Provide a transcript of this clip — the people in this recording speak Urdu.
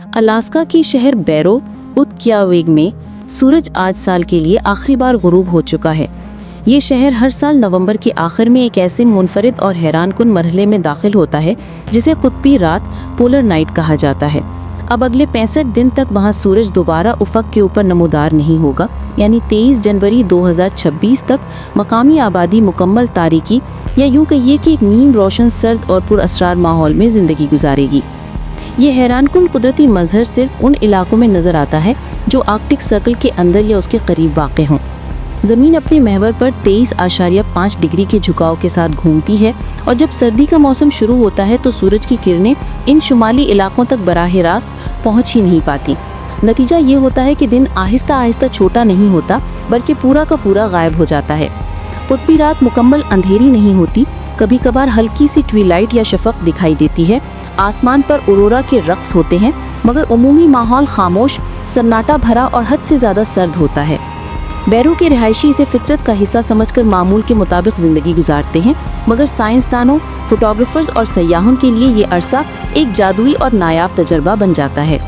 الاسکا کی شہر بیرو اوتکیاویک میں سورج آج سال کے لیے آخری بار غروب ہو چکا ہے۔ یہ شہر ہر سال نومبر کے آخر میں ایک ایسے منفرد اور حیران کن مرحلے میں داخل ہوتا ہے جسے قطبی رات پولر نائٹ کہا جاتا ہے۔ اب اگلے 65 دن تک وہاں سورج دوبارہ افق کے اوپر نمودار نہیں ہوگا، یعنی 23 جنوری 2026 تک مقامی آبادی مکمل تاریکی یا یوں کہیے کہ ایک نیم روشن سرد اور پر اسرار ماحول میں زندگی گزارے گی۔ یہ حیران کن قدرتی مظہر صرف ان علاقوں میں نظر آتا ہے جو آرکٹک سرکل کے اندر یا اس کے قریب واقع ہوں۔ زمین اپنے محور پر 23.5 ڈگری کے جھکاؤ کے ساتھ گھومتی ہے، اور جب سردی کا موسم شروع ہوتا ہے تو سورج کی کرنیں ان شمالی علاقوں تک براہ راست پہنچ ہی نہیں پاتی۔ نتیجہ یہ ہوتا ہے کہ دن آہستہ آہستہ چھوٹا نہیں ہوتا بلکہ پورا کا پورا غائب ہو جاتا ہے۔ قطبی رات مکمل اندھیری نہیں ہوتی، کبھی کبھار ہلکی سی ٹویلائٹ یا شفق دکھائی دیتی ہے، آسمان پر اورورا کے رقص ہوتے ہیں، مگر عمومی ماحول خاموش، سناٹا بھرا اور حد سے زیادہ سرد ہوتا ہے۔ بیرو کے رہائشی اسے فطرت کا حصہ سمجھ کر معمول کے مطابق زندگی گزارتے ہیں، مگر سائنسدانوں، فوٹوگرافرز اور سیاحوں کے لیے یہ عرصہ ایک جادوئی اور نایاب تجربہ بن جاتا ہے۔